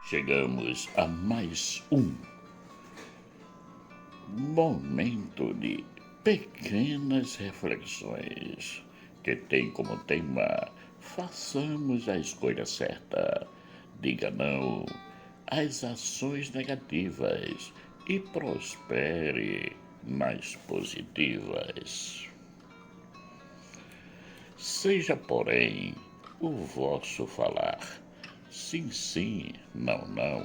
Chegamos a mais um momento de pequenas reflexões que tem como tema: façamos a escolha certa, diga não às ações negativas e prospere nas positivas. Seja, porém, o vosso falar sim, sim, não, não,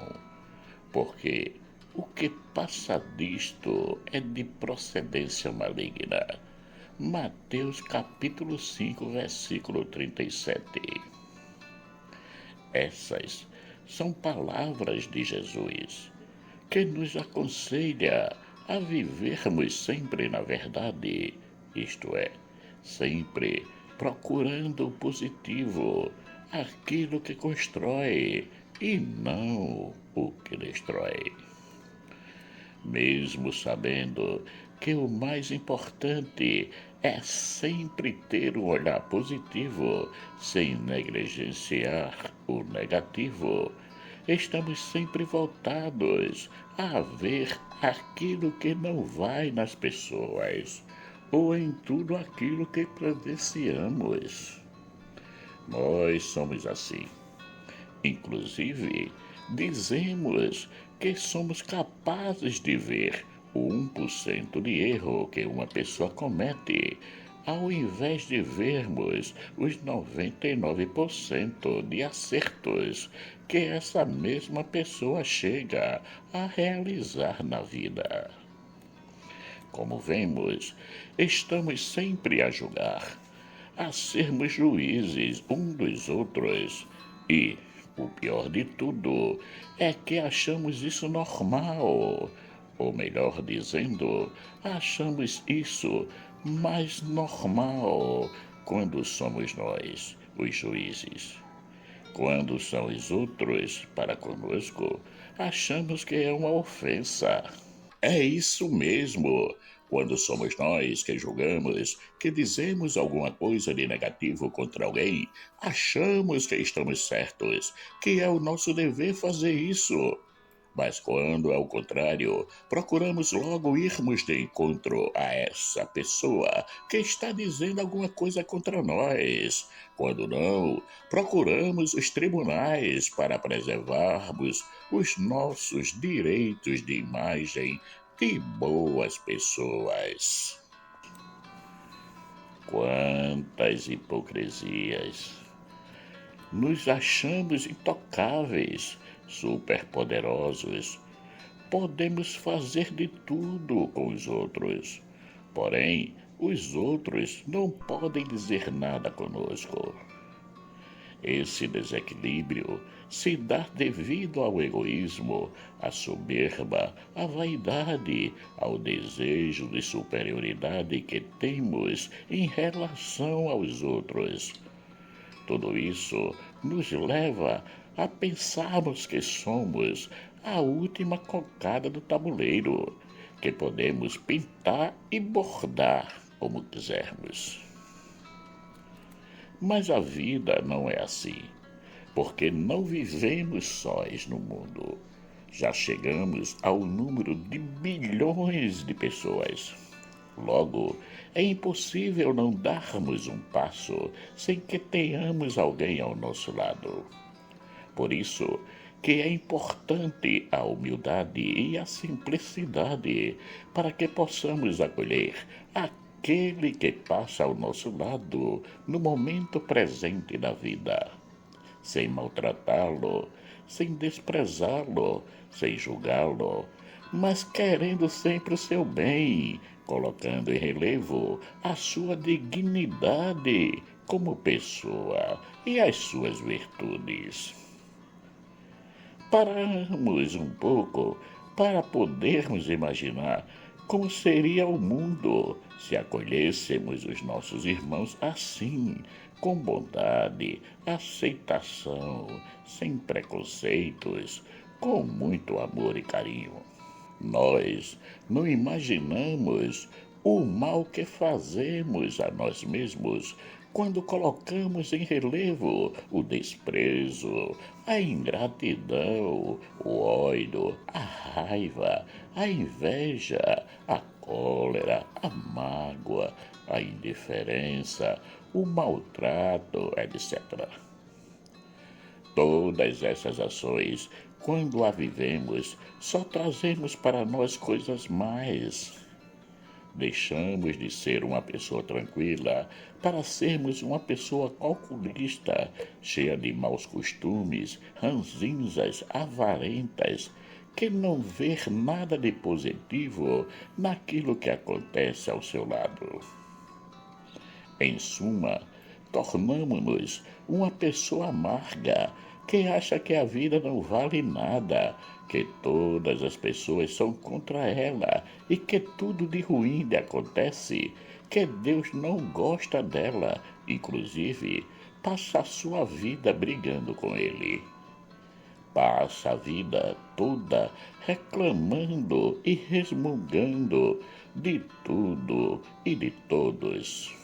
porque o que passa disto é de procedência maligna. Mateus capítulo 5, versículo 37. Essas são palavras de Jesus, que nos aconselha a vivermos sempre na verdade, isto é, sempre procurando o positivo, aquilo que constrói e não o que destrói. Mesmo sabendo que o mais importante é sempre ter um olhar positivo, sem negligenciar o negativo, estamos sempre voltados a ver aquilo que não vai nas pessoas, ou em tudo aquilo que presenciamos. Nós somos assim. Inclusive, dizemos que somos capazes de ver o 1% de erro que uma pessoa comete, ao invés de vermos os 99% de acertos que essa mesma pessoa chega a realizar na vida. Como vemos, estamos sempre a julgar, a sermos juízes um dos outros e, o pior de tudo, é que achamos isso normal. Ou melhor dizendo, achamos isso mais normal quando somos nós, os juízes. Quando são os outros para conosco, achamos que é uma ofensa. É isso mesmo. Quando somos nós que julgamos, que dizemos alguma coisa de negativo contra alguém, achamos que estamos certos, que é o nosso dever fazer isso. Mas quando é o contrário, procuramos logo irmos de encontro a essa pessoa que está dizendo alguma coisa contra nós. Quando não, procuramos os tribunais para preservarmos os nossos direitos de imagem de boas pessoas. Quantas hipocrisias! Nos achamos intocáveis, superpoderosos. Podemos fazer de tudo com os outros. Porém, os outros não podem dizer nada conosco. Esse desequilíbrio se dá devido ao egoísmo, à soberba, à vaidade, ao desejo de superioridade que temos em relação aos outros. Tudo isso nos leva a pensarmos que somos a última cocada do tabuleiro, que podemos pintar e bordar como quisermos. Mas a vida não é assim, porque não vivemos sós no mundo. Já chegamos ao número de bilhões de pessoas. Logo, é impossível não darmos um passo sem que tenhamos alguém ao nosso lado. Por isso que é importante a humildade e a simplicidade para que possamos acolher aquele que passa ao nosso lado no momento presente da vida, sem maltratá-lo, sem desprezá-lo, sem julgá-lo, mas querendo sempre o seu bem, colocando em relevo a sua dignidade como pessoa e as suas virtudes. Paramos um pouco para podermos imaginar como seria o mundo se acolhêssemos os nossos irmãos assim, com bondade, aceitação, sem preconceitos, com muito amor e carinho. Nós não imaginamos o mal que fazemos a nós mesmos quando colocamos em relevo o desprezo, a ingratidão, o ódio, a raiva, a inveja, a cólera, a mágoa, a indiferença, o maltrato, etc. Todas essas ações, quando a vivemos, só trazemos para nós coisas mais. Deixamos de ser uma pessoa tranquila para sermos uma pessoa calculista, cheia de maus costumes, ranzinzas, avarentas, que não vê nada de positivo naquilo que acontece ao seu lado. Em suma, tornamo-nos uma pessoa amarga que acha que a vida não vale nada, que todas as pessoas são contra ela e que tudo de ruim lhe acontece, que Deus não gosta dela, inclusive passa a sua vida brigando com ele. Passa a vida toda reclamando e resmungando de tudo e de todos.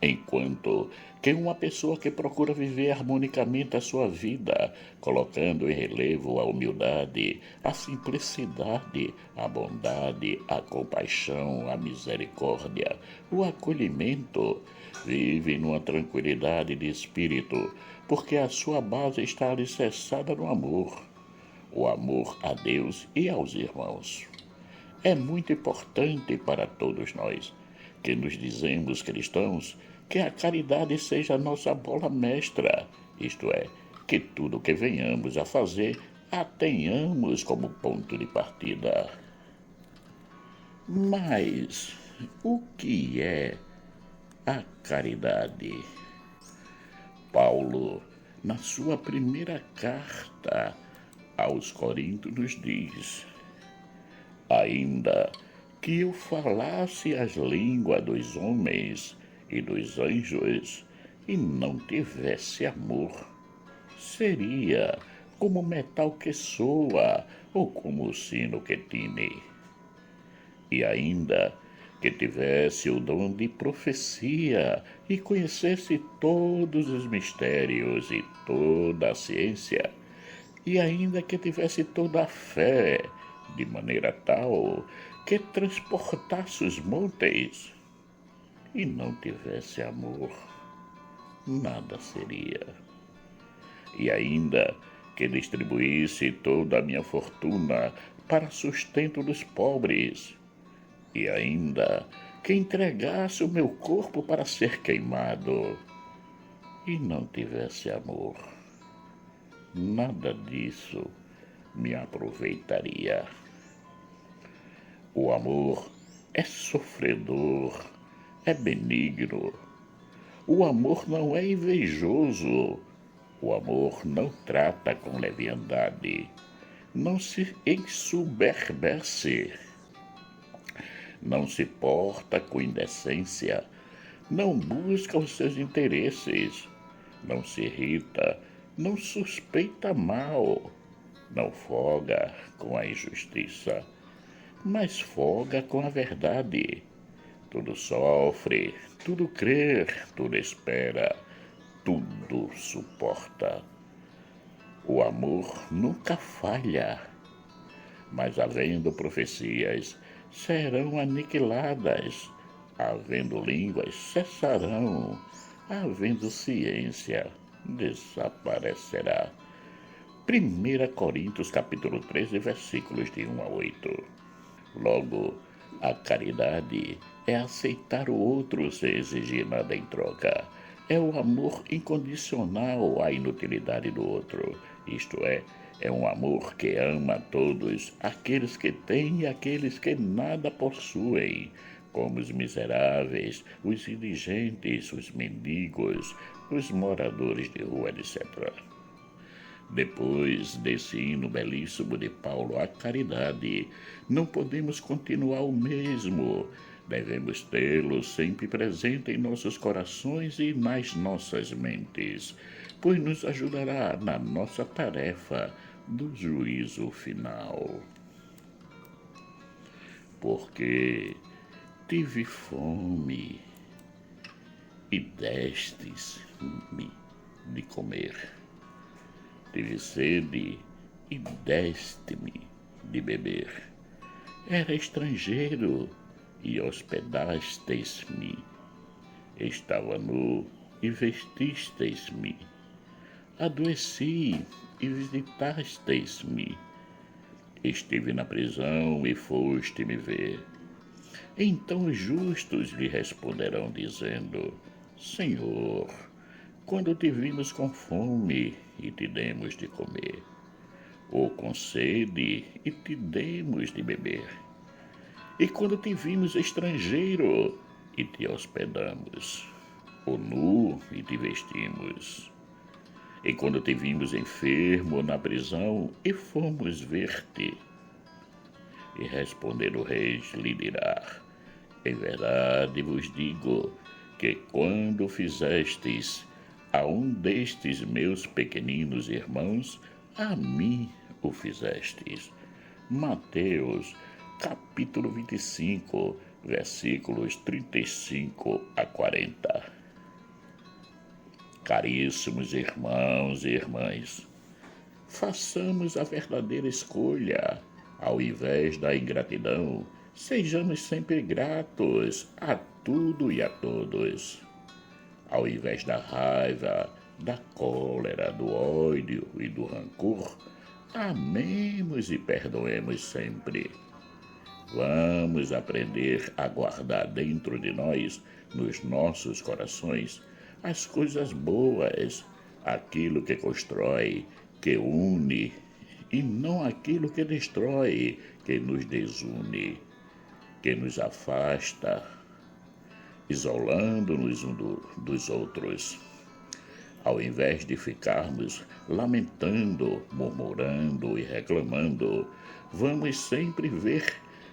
Enquanto que uma pessoa que procura viver harmonicamente a sua vida, colocando em relevo a humildade, a simplicidade, a bondade, a compaixão, a misericórdia, o acolhimento, vive numa tranquilidade de espírito, porque a sua base está alicerçada no amor, o amor a Deus e aos irmãos. É muito importante para todos nós, que nos dizemos cristãos, que a caridade seja a nossa bola mestra, isto é, que tudo o que venhamos a fazer a tenhamos como ponto de partida. Mas o que é a caridade? Paulo, na sua primeira carta aos Coríntios, nos diz: ainda que eu falasse as línguas dos homens e dos anjos e não tivesse amor, seria como metal que soa ou como o sino que tine. E ainda que tivesse o dom de profecia e conhecesse todos os mistérios e toda a ciência, e ainda que tivesse toda a fé, de maneira tal que transportasse os montes, e não tivesse amor, nada seria. E ainda que distribuísse toda a minha fortuna para sustento dos pobres, e ainda que entregasse o meu corpo para ser queimado, e não tivesse amor, nada disso me aproveitaria. O amor é sofredor, é benigno. O amor não é invejoso. O amor não trata com leviandade. Não se ensoberbece. Não se porta com indecência. Não busca os seus interesses. Não se irrita. Não suspeita mal. Não folga com a injustiça, mas folga com a verdade. Tudo sofre, tudo crê, tudo espera, tudo suporta. O amor nunca falha, mas havendo profecias, serão aniquiladas, havendo línguas, cessarão, havendo ciência, desaparecerá. 1 Coríntios capítulo 13, versículos de 1 a 8. Logo, a caridade é aceitar o outro sem exigir nada em troca. É o amor incondicional à inutilidade do outro. Isto é um amor que ama a todos, aqueles que têm e aqueles que nada possuem, como os miseráveis, os indigentes, os mendigos, os moradores de rua, etc. Depois desse hino belíssimo de Paulo à caridade, não podemos continuar o mesmo. Devemos tê-lo sempre presente em nossos corações e nas nossas mentes, pois nos ajudará na nossa tarefa do juízo final. Porque tive fome e destes-me de comer. Tive sede e deste-me de beber. Era estrangeiro e hospedastes-me. Estava nu e vestistes-me. Adoeci e visitastes-me. Estive na prisão e foste me ver. Então os justos lhe responderão, dizendo: Senhor, quando te vimos com fome e te demos de comer, ou com sede e te demos de beber? E quando te vimos estrangeiro e te hospedamos, ou nu e te vestimos? E quando te vimos enfermo na prisão e fomos ver-te? E respondendo o rei lhe dirá: Em verdade vos digo que quando fizestes a um destes meus pequeninos irmãos, a mim o fizestes. Mateus, capítulo 25, versículos 35 a 40. Caríssimos irmãos e irmãs, façamos a verdadeira escolha. Ao invés da ingratidão, sejamos sempre gratos a tudo e a todos. Ao invés da raiva, da cólera, do ódio e do rancor, amemos e perdoemos sempre. Vamos aprender a guardar dentro de nós, nos nossos corações, as coisas boas, aquilo que constrói, que une, e não aquilo que destrói, que nos desune, que nos afasta, isolando-nos dos outros. Ao invés de ficarmos lamentando, murmurando e reclamando, vamos sempre ver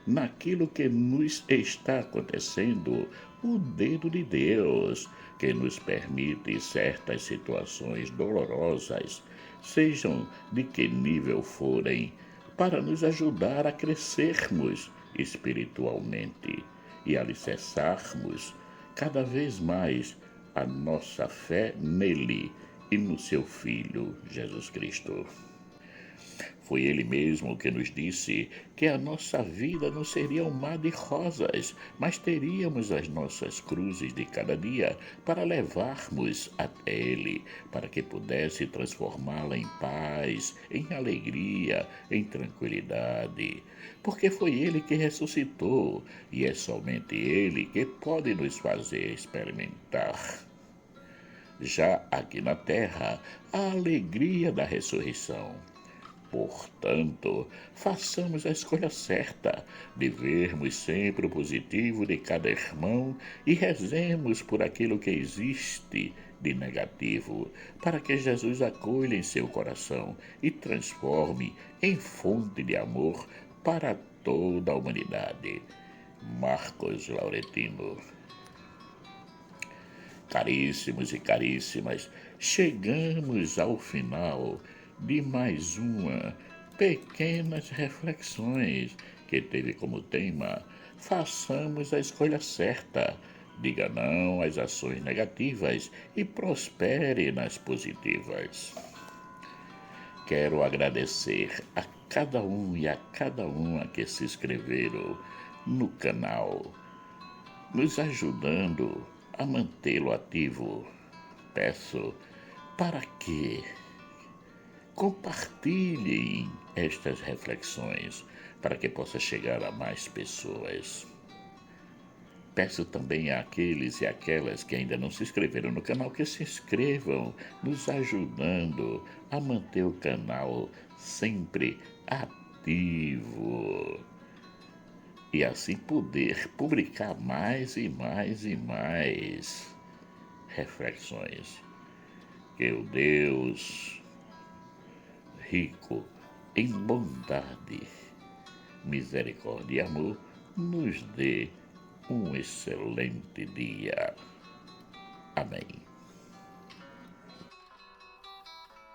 naquilo que nos está acontecendo o dedo de Deus, que nos permite certas situações dolorosas, sejam de que nível forem, para nos ajudar a crescermos espiritualmente e alicerçarmos cada vez mais a nossa fé nele e no seu Filho, Jesus Cristo. Foi ele mesmo que nos disse que a nossa vida não seria um mar de rosas, mas teríamos as nossas cruzes de cada dia para levarmos até ele, para que pudesse transformá-la em paz, em alegria, em tranquilidade. Porque foi ele que ressuscitou e é somente ele que pode nos fazer experimentar, já aqui na terra, a alegria da ressurreição. Portanto, façamos a escolha certa de vermos sempre o positivo de cada irmão e rezemos por aquilo que existe de negativo, para que Jesus acolha em seu coração e transforme em fonte de amor para toda a humanidade. Marcos Lauretino. Caríssimos e caríssimas, chegamos ao final de mais uma Pequenas Reflexões, que teve como tema: façamos a escolha certa, diga não às ações negativas e prospere nas positivas. Quero agradecer a cada um e a cada uma que se inscreveram no canal, nos ajudando a mantê-lo ativo. Peço para que compartilhem estas reflexões para que possa chegar a mais pessoas. Peço também àqueles e aquelas que ainda não se inscreveram no canal que se inscrevam, nos ajudando a manter o canal sempre ativo e assim poder publicar mais e mais e mais reflexões. Que o Deus rico em bondade, misericórdia e amor nos dê um excelente dia. Amém.